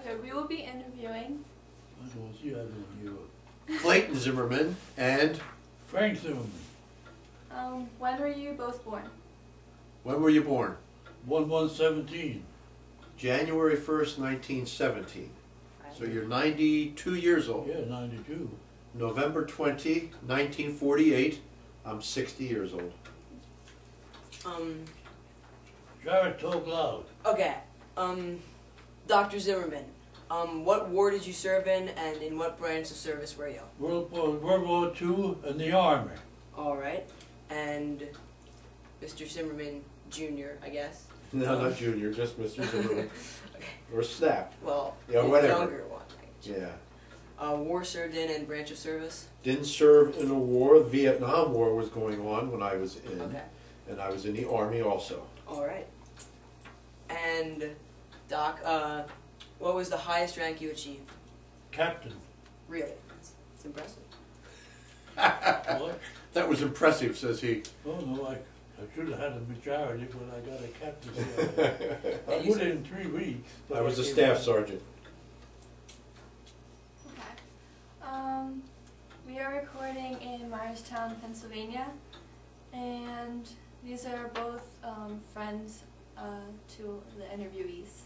Okay, we will be interviewing Clayton Zimmerman and Frank Zimmerman. when were you both born? when were you born? 1117. January 1st, 1917. So you're 92 years old. Yeah, 92. November 20, 1948. I'm 60 years old. Jared, talk loud. Okay. Dr. Zimmerman, what war did you serve in, and in what branch of service were you? World War II and the Army. All right. And Mr. Zimmerman Jr., I guess? No, not Junior, just Mr. Zimmerman. Okay. Or Snap. Well, Yeah, the whatever. younger one. Right? Yeah. War served in and branch of service? Didn't serve in a war. The Vietnam War was going on when I was in. Okay. And I was in the Army also. All right. And, Doc, what was the highest rank you achieved? Captain. Really? It's impressive. What? That was impressive, says he. Oh no, I should have had a majority, but I got a captaincy. I And you put said- it in 3 weeks. but I was a came staff out. sergeant. Okay. We are recording in Myerstown, Pennsylvania, and these are both friends to the interviewees.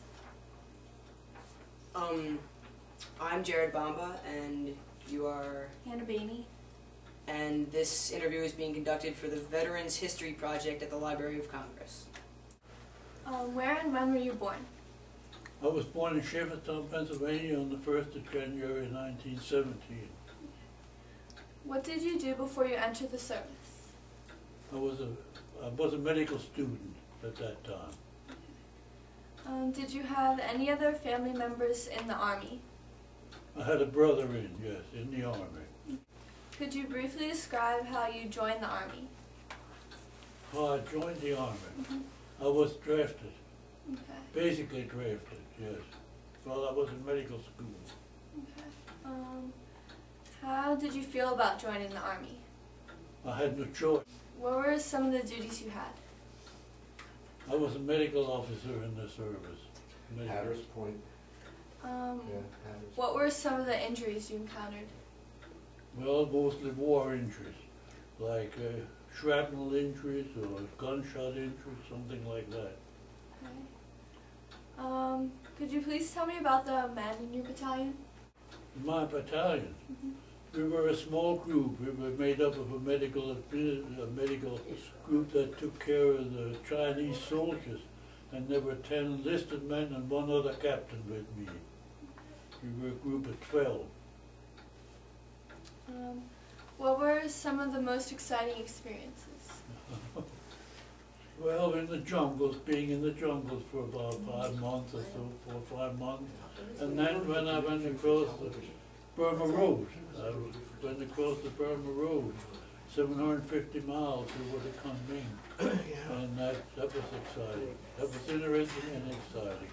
I'm Jared Bamba, and you are... Hannah Bainey. And this interview is being conducted for the Veterans History Project at the Library of Congress. Where and when were you born? I was born in Shepherdstown, Pennsylvania on the 1st of January 1917. What did you do before you entered the service? I was a medical student at that time. Did you have any other family members in the Army? I had a brother in the Army. Could you briefly describe how you joined the Army? Oh, I joined the Army. I was drafted, Okay. basically drafted, yes. While I was in medical school. Okay. How did you feel about joining the Army? I had no choice. What were some of the duties you had? I was a medical officer in the service. Hatters Point. What were some of the injuries you encountered? Well, mostly war injuries, like shrapnel injuries or gunshot injuries, something like that. Okay. Could you please tell me about the men in your battalion? In my battalion, we were a small group. We were made up of a medical group that took care of the Chinese soldiers, and there were 10 enlisted men and 1 other captain with me. We were a group of 12. What were some of the most exciting experiences? Well, in the jungles, being in the jungles for about 5 months or so, 4 or 5 months. And then when I went across the Burma Road, I went across the Burma Road, 750 miles over the Kunming. And that was exciting. That was interesting and exciting.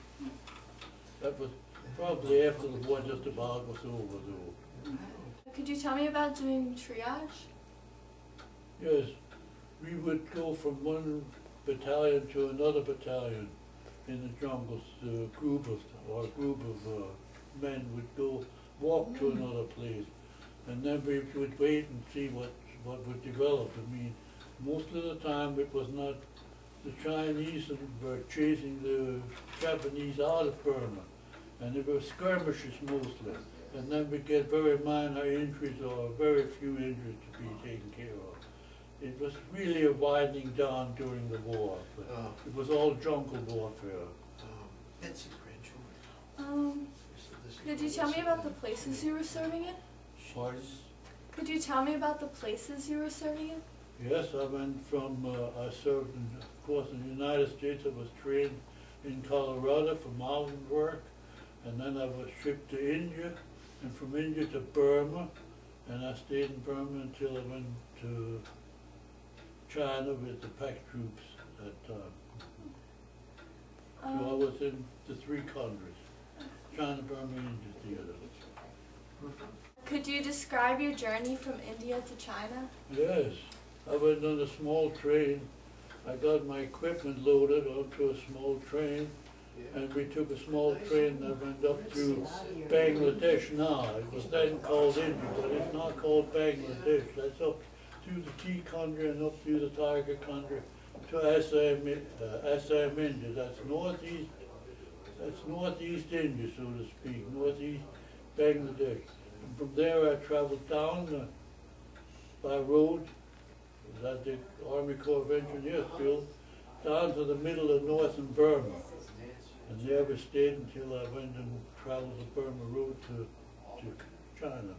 That was probably after the war just about was over though. Could you tell me about doing triage? Yes, we would go from one battalion to another battalion in the jungles. A group of men would walk to another place, and then we would wait and see what would develop. I mean, most of the time it was not the Chinese that were chasing the Japanese out of Burma, and there were skirmishes mostly. And then we get very minor injuries or very few injuries to be taken care of. It was really a winding down during the war, but it was all jungle warfare. Could you tell me about the places you were serving in? Pardon? Could you tell me about the places you were serving in? Yes, I went from, I served in, of course, in the United States. I was trained in Colorado for mountain work, and then I was shipped to India, and from India to Burma, and I stayed in Burma until I went to China with the PAC troops at that time. So I was in the 3 countries, China, Burma, India, the others. Could you describe your journey from India to China? Yes, I went on a small train. I got my equipment loaded onto a small train, and we took a small train that went up to Bangladesh now. It was then called India, but it's not called Bangladesh. That's up through the tea country and up through the tiger country to Assam, India. That's northeast India, so to speak, northeast Bangladesh. And from there I traveled down by road that the Army Corps of Engineers built, down to the middle of northern Burma. And there we stayed until I went and traveled the Burma road to China.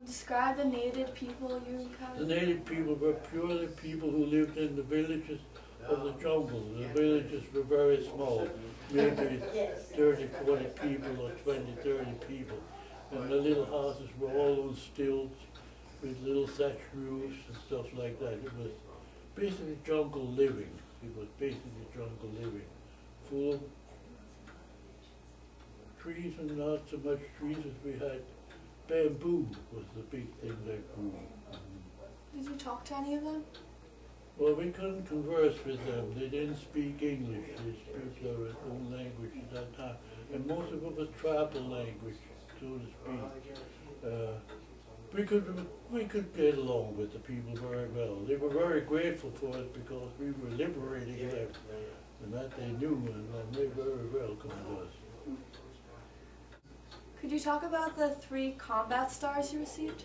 Describe the native people you encountered. The native people were purely people who lived in the villages of the jungle. The villages were very small, maybe 30, 40 people or 20, 30 people. And the little houses were all on stilts with little thatch roofs and stuff like that. It was basically jungle living. It was basically jungle living. Full of trees, and not so much trees as we had. Bamboo was the big thing that grew. Did you talk to any of them? Well, we couldn't converse with them. They didn't speak English. They spoke their own language at that time. And most of it was tribal language, so to speak. We could get along with the people very well. They were very grateful for it because we were liberating them. And that they knew, and they very welcomed us. Could you talk about the 3 combat stars you received?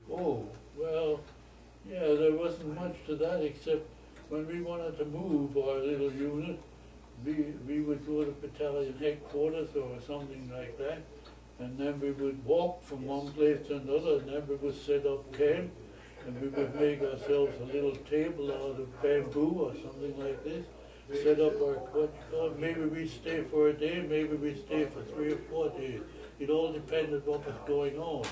Oh, well, yeah, there wasn't much to that except when we wanted to move our little unit, we would go to battalion headquarters or something like that, and then we would walk from one place to another, and then we would set up camp, and we would make ourselves a little table out of bamboo or something like this, set up our maybe we'd stay for a day, maybe we'd stay for 3 or 4 days. It all depended what was going on,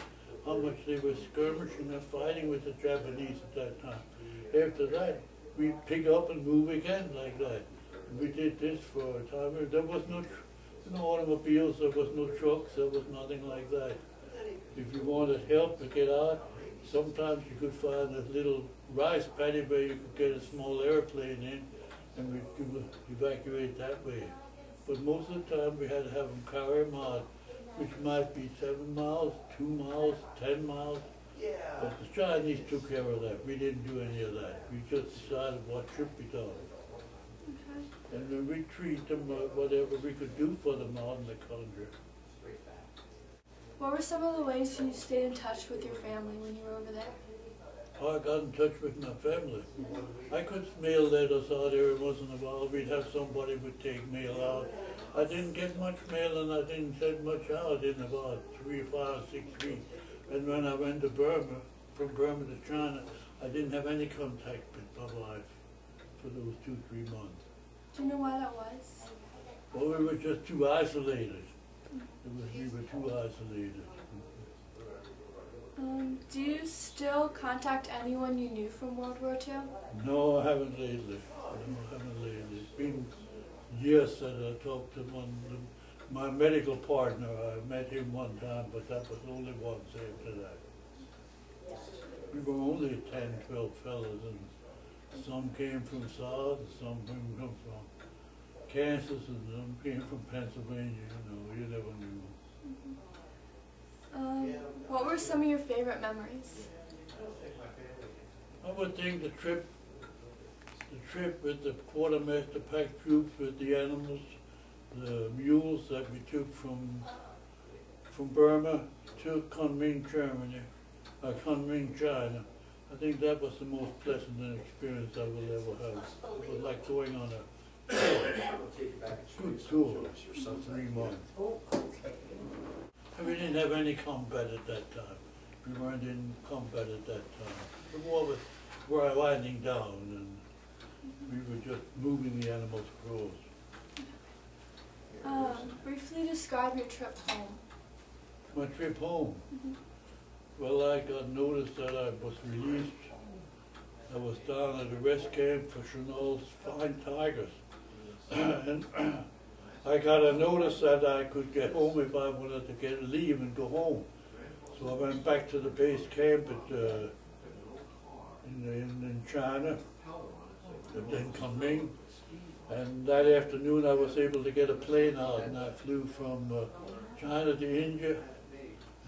how much they were skirmishing and fighting with the Japanese at that time. After that, we'd pick up and move again like that. And we did this for a time. There was no automobiles, there was no trucks, there was nothing like that. If you wanted help to get out, sometimes you could find a little rice paddy where you could get a small airplane in, and we could evacuate that way. But most of the time we had to have them carry them out, which might be 7 miles, 2 miles, 10 miles. But the Chinese took care of that. We didn't do any of that. We just decided what should be done. Okay. And then we treat them whatever we could do for them out in the country. What were some of the ways you stayed in touch with your family when you were over there? I got in touch with my family. I could mail letters out every once in a while. We'd have somebody would take mail out. I didn't get much mail and I didn't send much out in about 3 or 5 or 6 weeks. And when I went to Burma, from Burma to China, I didn't have any contact with my wife for those 2 or 3 months. Do you know why that was? Well, we were just too isolated. We were too isolated. Do you still contact anyone you knew from World War II? No, I haven't lately. It's been years that I talked to my medical partner. I met him one time, but that was only once after that. We were only 10, 12 fellas, and some came from South, some came from Kansas, and some came from Pennsylvania. You never knew. What were some of your favorite memories? I would think the trip with the quartermaster pack troops with the animals, the mules that we took from Burma to Kunming, Kunming, China. I think that was the most pleasant experience I will ever have. It was like going on a good tour for 3 months. And we didn't have any combat at that time. We weren't in combat at that time. The war was winding down, and we were just moving the animals across. Briefly describe your trip home. My trip home? Well, I got notice that I was released. I was down at a rest camp for Chennault's fine tigers. And I got a notice that I could get home if I wanted to get leave and go home. So I went back to the base camp in China, and then Kunming, And that afternoon I was able to get a plane out, and I flew from China to India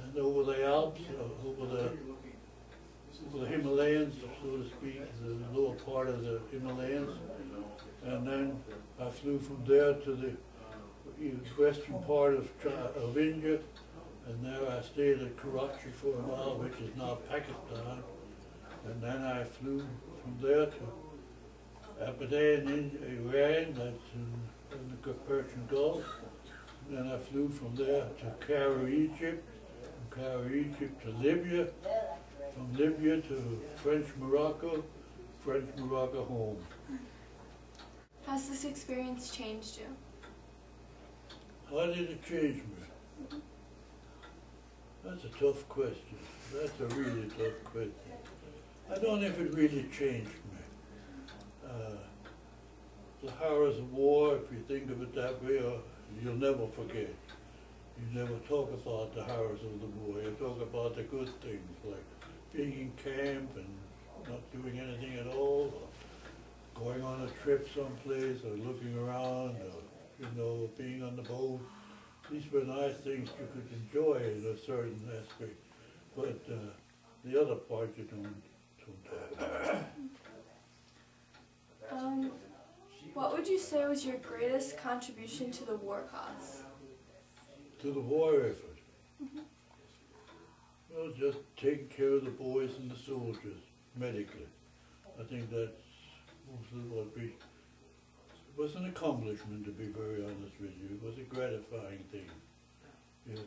and over the Alps, over the Himalayas, so to speak, the lower part of the Himalayas. And then I flew from there to the western part of India, and there I stayed at Karachi for a while, which is now Pakistan. And then I flew from there to Abadan in Iran, that's in the Persian Gulf. And then I flew from there to Cairo, Egypt, from Cairo, Egypt to Libya, from Libya to French Morocco home. Has this experience changed you? How did it change me? That's a tough question. That's a really tough question. I don't know if it really changed me. The horrors of war, if you think of it that way, you'll never forget. You never talk about the horrors of the war. You talk about the good things, like being in camp and not doing anything at all, or going on a trip someplace, or looking around, or being on the boat. These were nice things you could enjoy in a certain aspect, but the other part you don't have. What would you say was your greatest contribution to the war cause? To the war effort? Well, just taking care of the boys and the soldiers, medically. I think that's mostly what it was an accomplishment, to be very honest with you. It was a gratifying thing, yes.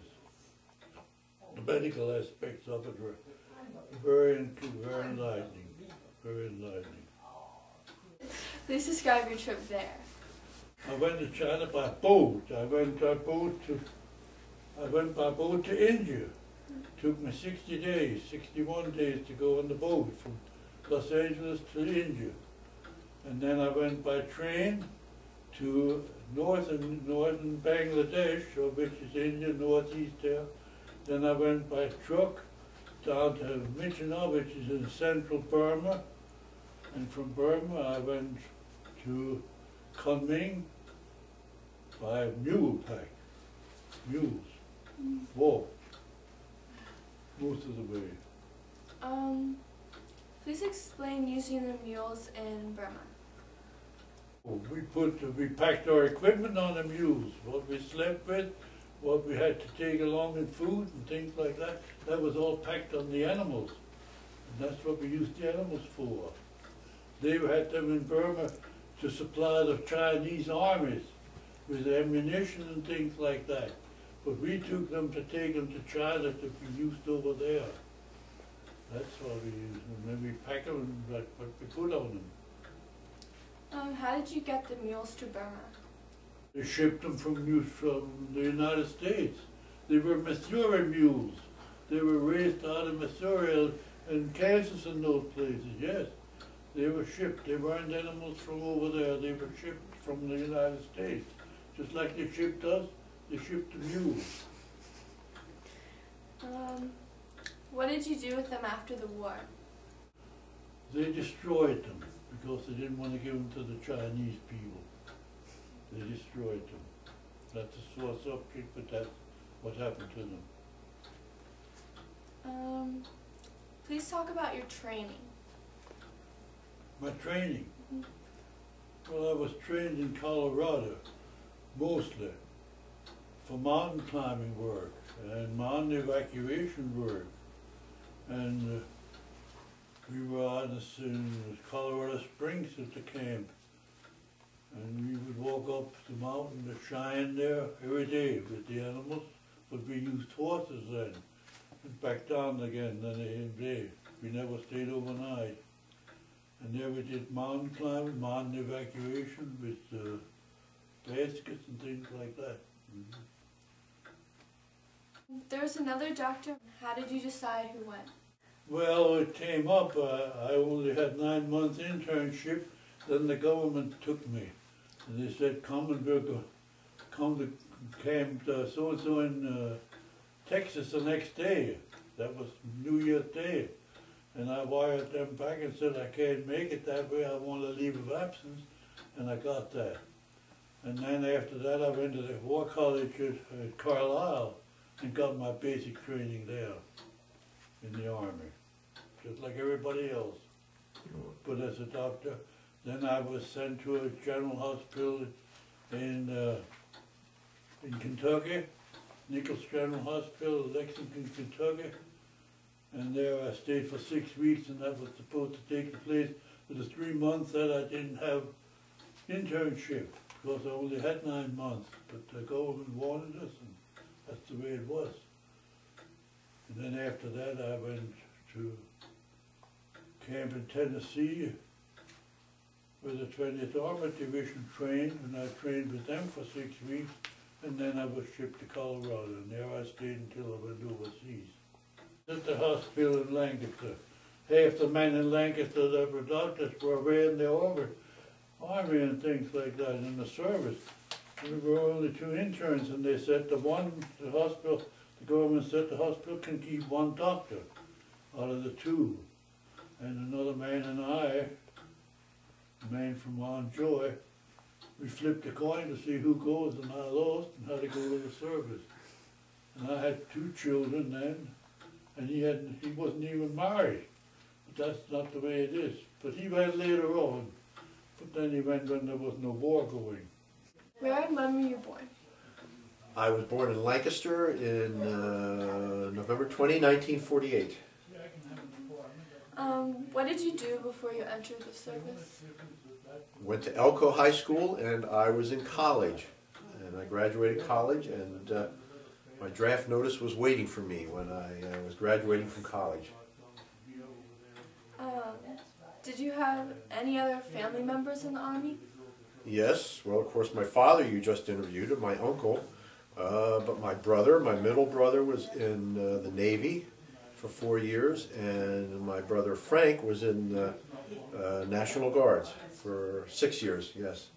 The medical aspects of it were very enlightening, very enlightening. Please describe your trip there. I went to China by boat. I went by boat to India. It took me 60 days, 61 days to go on the boat from Los Angeles to India. And then I went by train to northern Bangladesh, which is India, northeast there. Then I went by truck down to Myitkyina, which is in central Burma. And from Burma I went to Kunming by mules, walked most of the way. Please explain using the mules in Burma. We packed our equipment on the mules, what we slept with, what we had to take along in food and things like that. That was all packed on the animals. And that's what we used the animals for. They had them in Burma to supply the Chinese armies with ammunition and things like that. But we took them to take them to China to be used over there. That's what we used. And then we pack them and what we put on them. How did you get the mules to Burma? They shipped them from the United States. They were Missouri mules. They were raised out of Missouri and Kansas and those places, yes. They were shipped. They weren't animals from over there. They were shipped from the United States. Just like they shipped us, they shipped the mules. What did you do with them after the war? They destroyed them because they didn't want to give them to the Chinese people. They destroyed them. That's a sore subject, but that's what happened to them. Please talk about your training. My training? Well, I was trained in Colorado, mostly, for mountain climbing work and mountain evacuation work. And we were out in Colorado Springs at the camp. And we would walk up the mountain to Cheyenne there every day with the animals, but we used horses then, and back down again the same day. We never stayed overnight. And there we did mountain climbing, mountain evacuation with baskets and things like that. There's another doctor. How did you decide who went? Well, it came up. I only had 9 months internship. Then the government took me. And they said, come to camp so-and-so in Texas the next day. That was New Year's Day. And I wired them back and said, I can't make it that way, I want a leave of absence. and I got that. And then after that, I went to the War College at Carlisle and got my basic training there in the Army, just like everybody else. But as a doctor, then I was sent to a general hospital in Kentucky, Nichols General Hospital, Lexington, Kentucky. And there I stayed for 6 weeks, and that was supposed to take the place for the 3 months that I didn't have internship, because I only had 9 months. But the government wanted us, and that's the way it was. And then after that I went to camp in Tennessee, where the 20th Armored Division trained, and I trained with them for 6 weeks, and then I was shipped to Colorado, and there I stayed until I went overseas. At the hospital in Lancaster, half the men in Lancaster that were doctors were away in the army and things like that in the service. And there were only 2 interns, and they said the government said the hospital can keep 1 doctor out of the 2. And another man and I, a man from Joy, we flipped a coin to see who goes, and I lost and had to go to the service. And I had 2 children then, and he wasn't even married. But that's not the way it is. But he went later on. But then he went when there was no war going. Where and when were you born? I was born in Lancaster in November 20, 1948. What did you do before you entered the service? Went to Elko High School, and I was in college. And I graduated college, and my draft notice was waiting for me when I was graduating from college. Did you have any other family members in the Army? Yes, well, of course, my father you just interviewed, and my uncle. But my brother, my middle brother, was in the Navy for 4 years, and my brother Frank was in the National Guards for 6 years, yes.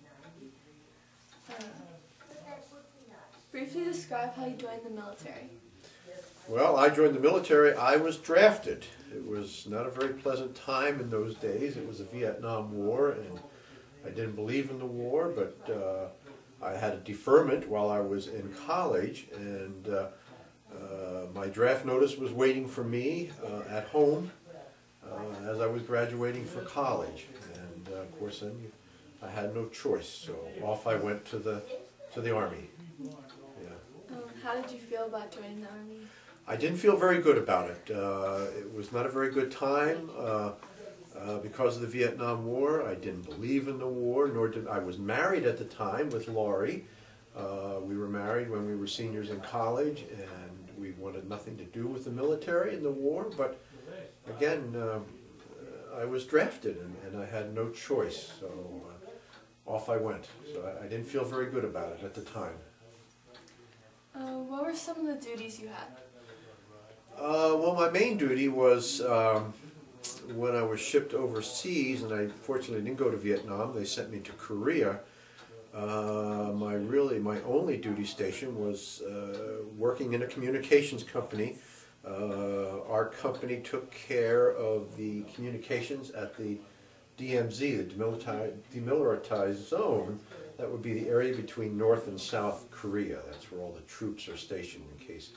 Briefly describe how you joined the military. Well, I joined the military. I was drafted. It was not a very pleasant time in those days. It was the Vietnam War, and I didn't believe in the war, but I had a deferment while I was in college, and my draft notice was waiting for me at home as I was graduating for college. And of course, then I had no choice, so off I went to the Army. Yeah. How did you feel about joining the Army? I didn't feel very good about it. It was not a very good time because of the Vietnam War. I didn't believe in the war, nor did I was married at the time with Laurie. We were married when we were seniors in college, and we wanted nothing to do with the military and the war. But again, I was drafted, and I had no choice, so off I went. So I didn't feel very good about it at the time. What were some of the duties you had? Well, my main duty was when I was shipped overseas, and I fortunately didn't go to Vietnam. They sent me to Korea. My only duty station was working in a communications company. Our company took care of the communications at the DMZ, the demilitarized zone. That would be the area between North and South Korea. That's where all the troops are stationed in case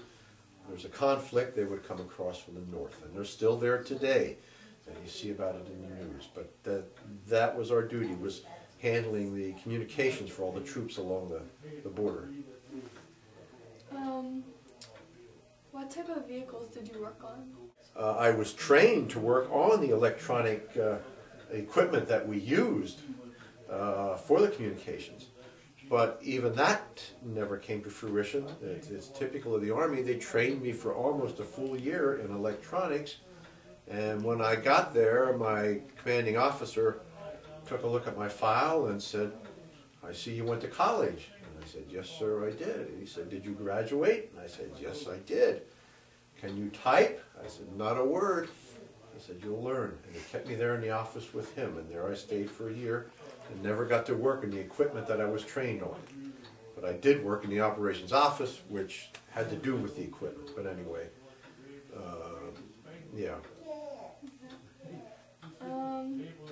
there's a conflict. They would come across from the north, and they're still there today. And you see about it in the news. But that was our duty, was handling the communications for all the troops along the border. What type of vehicles did you work on? I was trained to work on the electronic equipment that we used for the communications. But even that never came to fruition. It's typical of the Army. They trained me for almost a full year in electronics. And when I got there, my commanding officer took a look at my file and said, "I see you went to college." And I said, "Yes, sir, I did." And he said, "Did you graduate?" And I said, "Yes, I did." "Can you type?" I said, "Not a word." He said, "You'll learn." And he kept me there in the office with him, and there I stayed for a year and never got to work in the equipment that I was trained on. But I did work in the operations office, which had to do with the equipment. But anyway, yeah.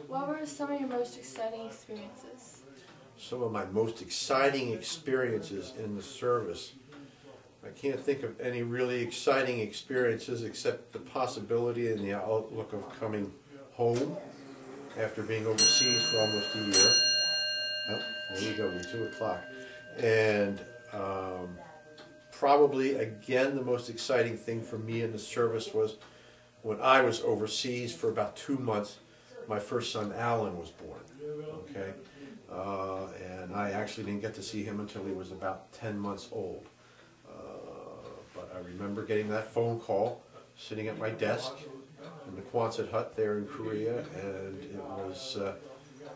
What were some of your most exciting experiences? some of my most exciting experiences in the service. I can't think of any really exciting experiences except the possibility and the outlook of coming home after being overseas for almost a year. Oh, there we go, we're 2 o'clock. And probably, again, the most exciting thing for me in the service was when I was overseas for about 2 months, my first son, Alan, was born. Okay? And I actually didn't get to see him until he was about 10 months old. But I remember getting that phone call, sitting at my desk in the Quonset hut there in Korea, and it was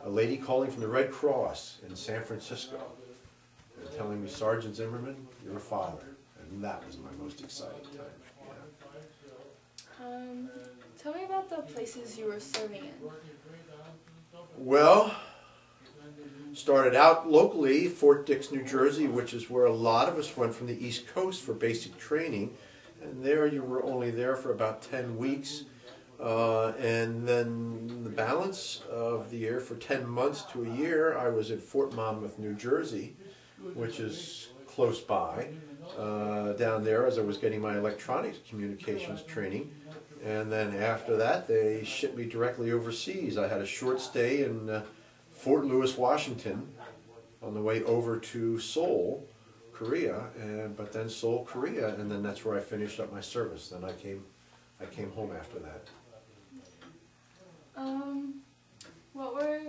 a lady calling from the Red Cross in San Francisco and telling me, Sergeant Zimmerman, you're a father. And that was my most exciting time. Yeah. Tell me about the places you were serving in. Well, started out locally, Fort Dix, New Jersey, which is where a lot of us went from the East Coast for basic training. And there you were only there for about 10 weeks. And then the balance of the year, for 10 months to a year, I was at Fort Monmouth, New Jersey, which is close by, down there as I was getting my electronics communications training. And then after that, they shipped me directly overseas. I had a short stay in Fort Lewis, Washington, on the way over to Seoul, Korea, but then Seoul, Korea, and then that's where I finished up my service. Then I came home after that. What were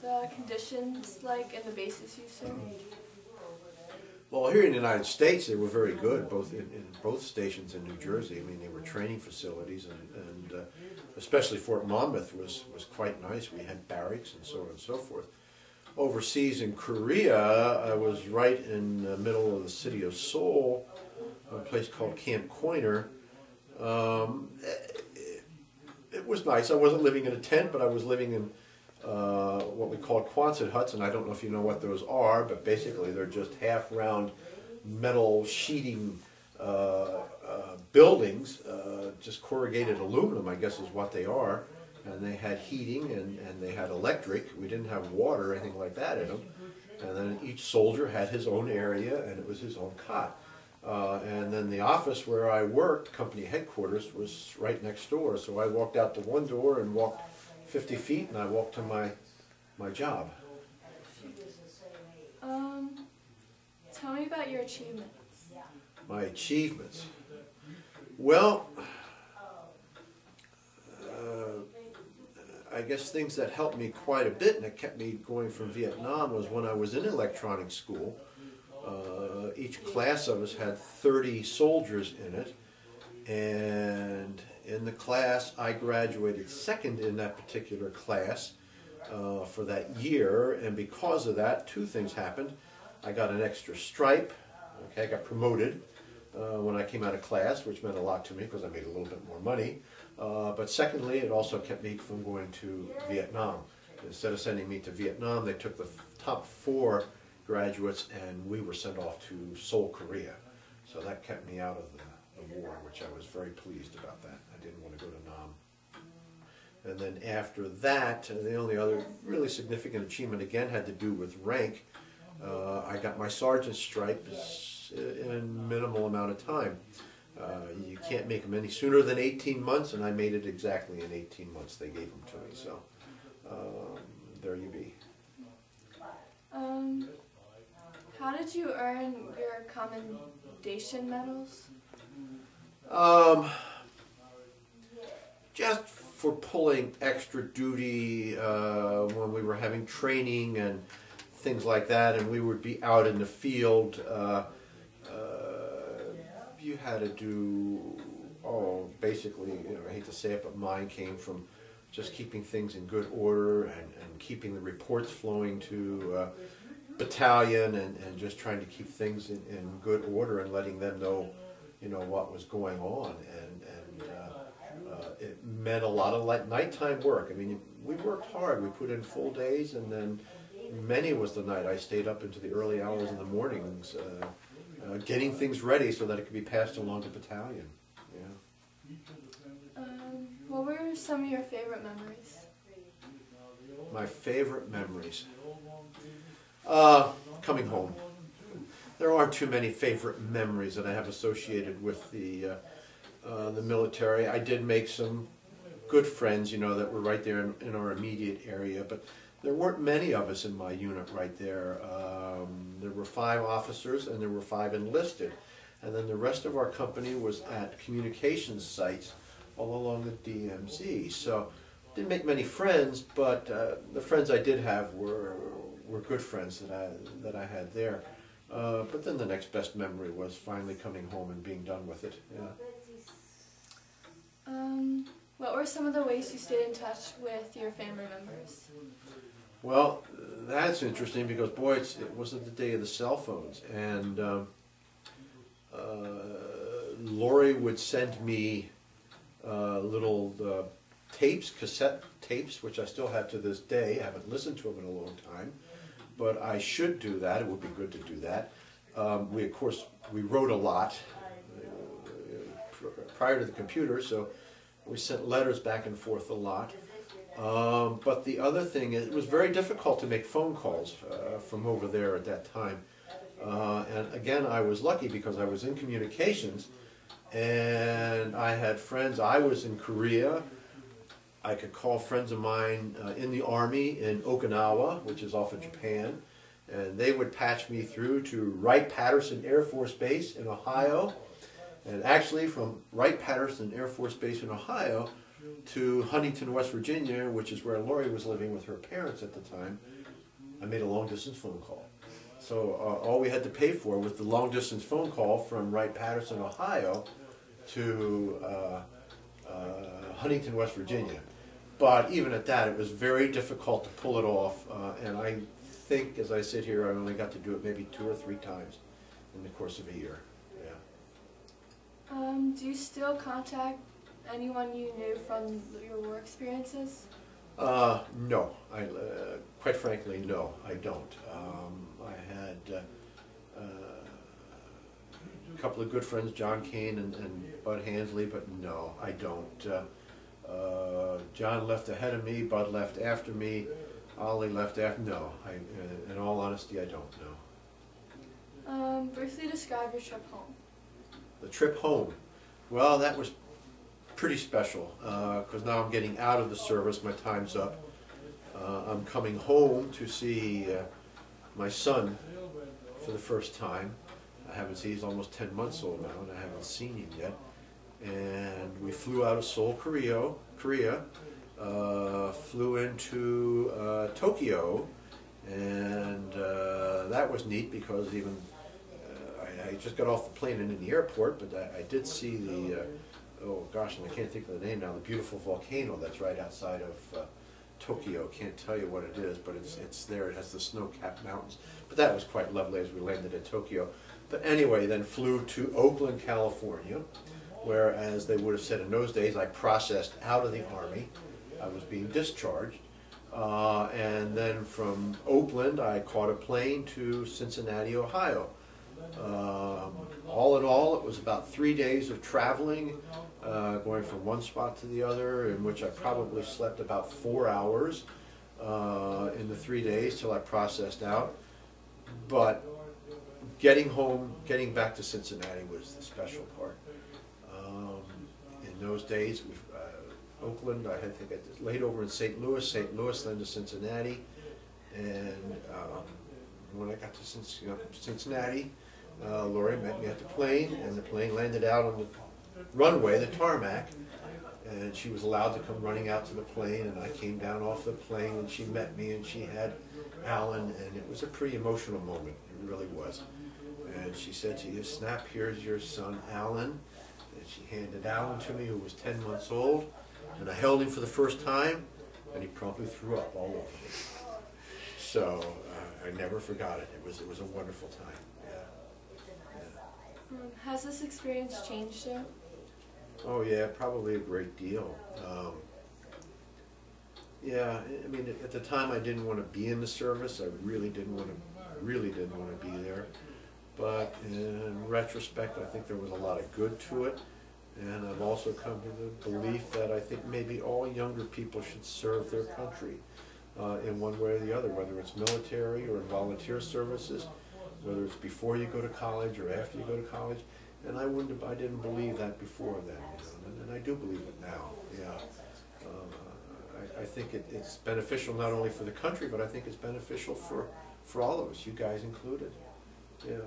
the conditions like in the bases you served? Well, here in the United States, they were very good, both in both stations in New Jersey. I mean, they were training facilities, and especially Fort Monmouth was quite nice. We had barracks and so on and so forth. Overseas in Korea, I was right in the middle of the city of Seoul, a place called Camp Coiner. It was nice. I wasn't living in a tent, but I was living in what we call Quonset huts, and I don't know if you know what those are, but basically they're just half-round metal sheeting buildings, just corrugated aluminum, I guess is what they are, and they had heating and they had electric. We didn't have water or anything like that in them, and then each soldier had his own area, and it was his own cot. And then the office where I worked, company headquarters, was right next door, so I walked out to one door and walked 50 feet, and I walked to my job. Tell me about your achievements. My achievements. Well, I guess things that helped me quite a bit and that kept me going from Vietnam was when I was in electronics school. Each class of us had 30 soldiers in it, and in the class I graduated second in that particular class for that year, and because of that, two things happened. I got an extra stripe. Okay, I got promoted when I came out of class, which meant a lot to me because I made a little bit more money. But secondly, it also kept me from going to Vietnam. Instead of sending me to Vietnam, they took the top 4 graduates and we were sent off to Seoul, Korea. So that kept me out of the war, which I was very pleased about that. I didn't want to go to Nam. And then after that, the only other really significant achievement again had to do with rank. I got my sergeant's stripe in a minimal amount of time. You can't make them any sooner than 18 months, and I made it exactly in 18 months. They gave them to me, so there you be. How did you earn your commendation medals? Just for pulling extra duty when we were having training and things like that, and we would be out in the field. You had to do, basically, I hate to say it, but mine came from just keeping things in good order and keeping the reports flowing to battalion and just trying to keep things in good order and letting them know, what was going on. And it meant a lot of nighttime work. I mean, we worked hard. We put in full days, and then many was the night I stayed up into the early hours in the mornings getting things ready so that it could be passed along to battalion. Yeah. What were some of your favorite memories? My favorite memories. Coming home. There aren't too many favorite memories that I have associated with the military. I did make some good friends, you know, that were right there in our immediate area, but there weren't many of us in my unit right there. There were 5 officers and there were 5 enlisted. And then the rest of our company was at communications sites all along the DMZ. So didn't make many friends, but the friends I did have were good friends that I had there. But then the next best memory was finally coming home and being done with it. Yeah. What were some of the ways you stayed in touch with your family members? Well, that's interesting because, boy, it wasn't the day of the cell phones. And Lori would send me little tapes, cassette tapes, which I still have to this day. I haven't listened to them in a long time, but I should do that. It would be good to do that. We, of course, we wrote a lot prior to the computer, so we sent letters back and forth a lot. But the other thing is, it was very difficult to make phone calls from over there at that time. And again, I was lucky because I was in communications and I had friends. I was in Korea. I could call friends of mine in the Army in Okinawa, which is off of Japan, and they would patch me through to Wright-Patterson Air Force Base in Ohio. And actually from Wright-Patterson Air Force Base in Ohio to Huntington, West Virginia, which is where Lori was living with her parents at the time, I made a long-distance phone call. So all we had to pay for was the long-distance phone call from Wright-Patterson, Ohio to Huntington, West Virginia. But even at that, it was very difficult to pull it off, and I think, as I sit here, I only got to do it maybe 2 or 3 times in the course of a year. Yeah. Do you still contact anyone you knew from your war experiences? No. Quite frankly, no, I don't. I had a couple of good friends, John Kane and Bud Hansley, but no, I don't. John left ahead of me, Bud left after me, Ollie left after. No, in all honesty, I don't know. Briefly describe your trip home. The trip home, well, that was pretty special because now I'm getting out of the service, my time's up. I'm coming home to see my son for the first time. I haven't seen, he's almost 10 months old now, and I haven't seen him yet. And we flew out of Seoul, Korea, flew into Tokyo, and that was neat because even I just got off the plane and in the airport, but I did see the, oh gosh, and I can't think of the name now, the beautiful volcano that's right outside of Tokyo. Can't tell you what it is, but it's there. It has the snow-capped mountains. But that was quite lovely as we landed at Tokyo. But anyway, then flew to Oakland, California, where, as they would have said in those days, I processed out of the Army. I was being discharged. And then from Oakland, I caught a plane to Cincinnati, Ohio. All in all, it was about 3 days of traveling, going from one spot to the other, in which I probably slept about 4 hours in the 3 days till I processed out. But getting home, getting back to Cincinnati was the special part. In those days, Oakland, I think I laid over in St. Louis then to Cincinnati, and when I got to Cincinnati, Lori met me at the plane, and the plane landed out on the runway, the tarmac, and she was allowed to come running out to the plane, and I came down off the plane, and she met me, and she had Alan, and it was a pretty emotional moment. It really was. And she said to you, "Snap, here's your son, Alan." And she handed Alan to me, who was 10 months old, and I held him for the first time, and he promptly threw up all over me. So I never forgot it. It was a wonderful time. Has this experience changed you? Oh yeah, probably a great deal. Yeah, I mean, at the time I didn't want to be in the service. I really didn't want to be there. But in retrospect, I think there was a lot of good to it. And I've also come to the belief that I think maybe all younger people should serve their country. in one way or the other, whether it's military or in volunteer services, whether it's before you go to college or after you go to college. And I didn't believe that before then, and I do believe it now. Yeah, I think it's beneficial not only for the country, but I think it's beneficial for all of us, you guys included. Yeah.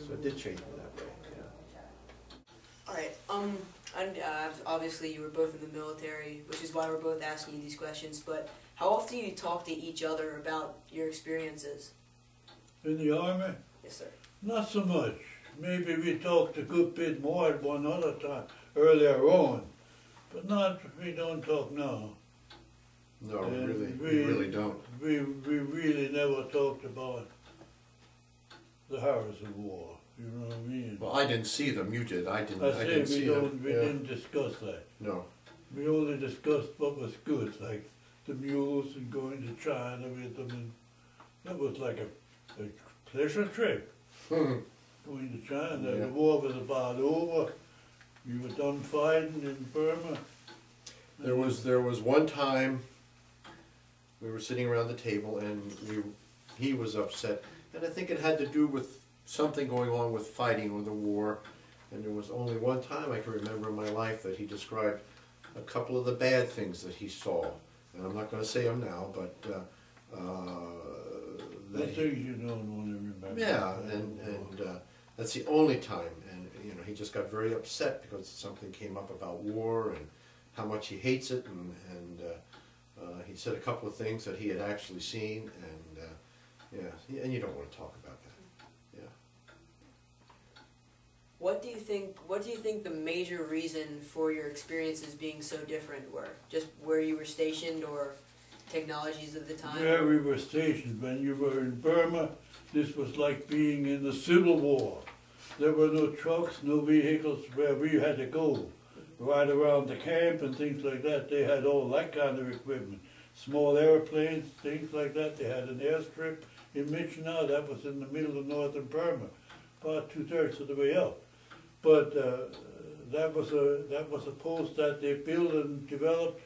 So it did change me that way. Yeah. All right. And obviously you were both in the military, which is why we're both asking you these questions. But how often do you talk to each other about your experiences? In the Army? Yes, sir. Not so much. Maybe we talked a good bit more at one other time, earlier on. But we don't talk now. No, And we really don't. We really never talked about the horrors of war. You know what I mean? Well, I didn't see them. You did. I didn't. I I say didn't see them. we didn't discuss that. No. We only discussed what was good, like the mules and going to China with them, and that was like a pleasure trip. Going to China, Yeah. the war was about over. We were done fighting in Burma. There was one time we were sitting around the table and he was upset, and I think it had to do with something going on with fighting or the war. And there was only one time I can remember in my life that he described a couple of the bad things that he saw. And I'm not going to say them now, but The things you don't want to remember. yeah, and that's the only time. And you know, he just got very upset because something came up about war and how much he hates it, and he said a couple of things that he had actually seen, and yeah, and you don't want to talk about that. Yeah. What do you think the major reason for your experiences being so different were? Just where you were stationed or technologies of the time? Where we were stationed. When you were in Burma, this was like being in the Civil War. There were no trucks, no vehicles where we had to go. Right around the camp and things like that, they had all that kind of equipment. Small airplanes, things like that. They had an airstrip in Michina, that was in the middle of northern Burma, about 2/3 of the way up. But that was a post that they built and developed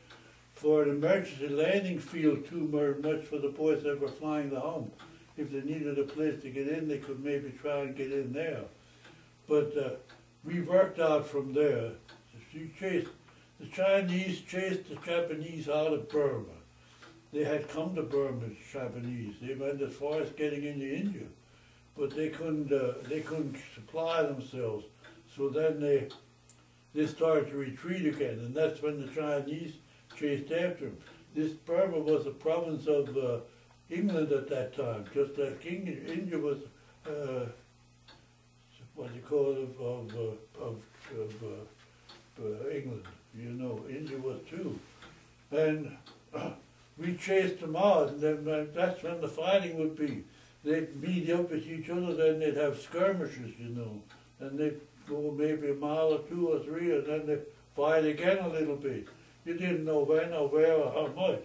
for an emergency landing field too much for the boys that were flying the home. If they needed a place to get in, they could maybe try and get in there. But we worked out from there. The Chinese chased the Japanese out of Burma. They had come to Burma, the Japanese. They went as far as getting into India, but they couldn't supply themselves. So then they started to retreat again, and that's when the Chinese chased after them. This Burma was a province of England at that time, just like India was what you call it of England. You know, India was too, and we chased them out, and then that's when the fighting would be. They'd meet up with each other, then they'd have skirmishes, you know, and they'd go maybe a mile or 2 or 3, and then they'd fight again a little bit. You didn't know when or where or how much,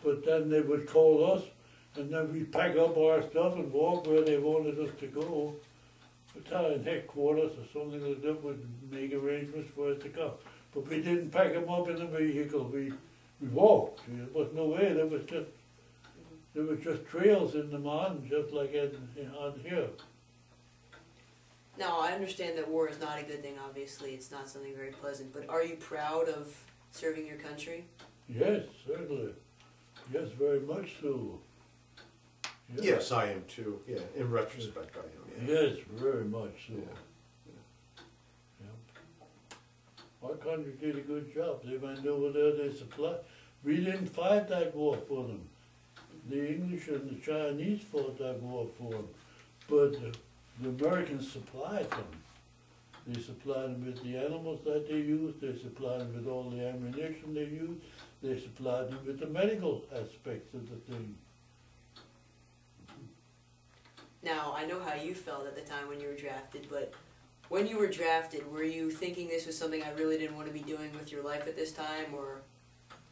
but then they would call us, and then we'd pack up our stuff and walk where they wanted us to go. Battalion headquarters or something like that would make arrangements for us to come. But we didn't pack them up in a vehicle, we walked. There was no way, there were just trails in the mountain, just like on here. Now, I understand that war is not a good thing, obviously. It's not something very pleasant. But are you proud of serving your country? Yes, certainly. Yes, very much so. Yes, I am too. Yeah, in retrospect, I am. Yeah. Yes, very much so. Yeah. Our country did a good job. They went over there, they supplied. We didn't fight that war for them. The English and the Chinese fought that war for them. But the Americans supplied them. They supplied them with the animals that they used, they supplied them with all the ammunition they used, they supplied them with the medical aspects of the thing. Now, I know how you felt at the time when you were drafted, but when you were drafted, were you thinking this was something I really didn't want to be doing with your life at this time, or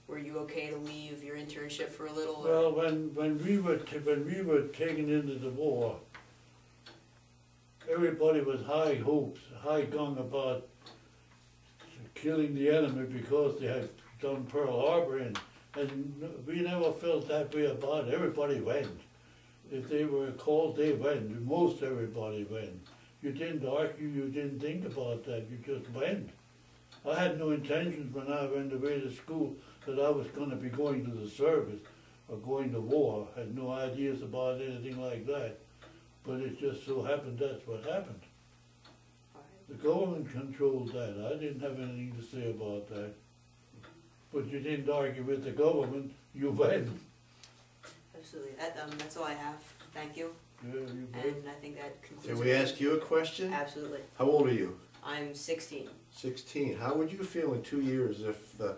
were you okay to leave your internship for a little? Well, when we were taken into the war, everybody was high hopes, high gung about killing the enemy because they had done Pearl Harbor in, And we never felt that way about it. Everybody went. If they were called, they went. Most everybody went. You didn't argue, you didn't think about that, you just went. I had no intentions when I went away to school that I was going to be going to the service or going to war. I had no ideas about anything like that. But it just so happened that's what happened. The government controlled that. I didn't have anything to say about that. But you didn't argue with the government, you went. Absolutely. That's all I have. Thank you. Yeah, you bet. And I think that concludes. Can we ask you a question? Absolutely. How old are you? I'm 16. 16. How would you feel in 2 years if the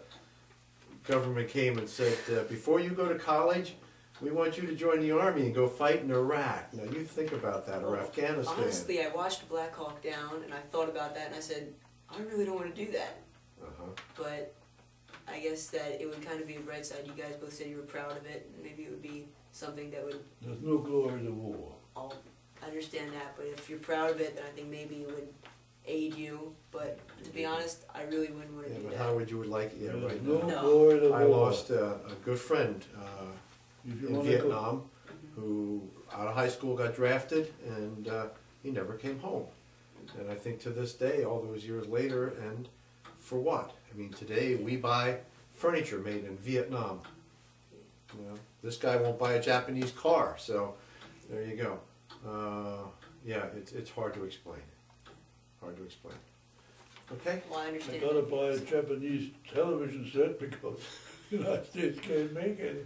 government came and said, before you go to college, we want you to join the army and go fight in Iraq? Now you think about that, or Afghanistan. Honestly, I watched Black Hawk Down, and I thought about that, and I said, I really don't want to do that. But I guess that it would kind of be a bright side. You guys both said you were proud of it, and maybe it would be something that would... There's no glory to war. I'll understand that, but if you're proud of it, then I think maybe it would aid you. But to be honest, I really wouldn't want to do But that. how would you like it? Yeah, There's right no now. glory to war. I lost a good friend If you in wanna Vietnam who out of high school got drafted, and he never came home. And I think to this day, all those years later, and for what? I mean, today we buy furniture made in Vietnam. You know, this guy won't buy a Japanese car, so there you go. Yeah, it's hard to explain. Hard to explain. Okay? Well, I I understand. gotta buy a Japanese television set because the United States can't make any.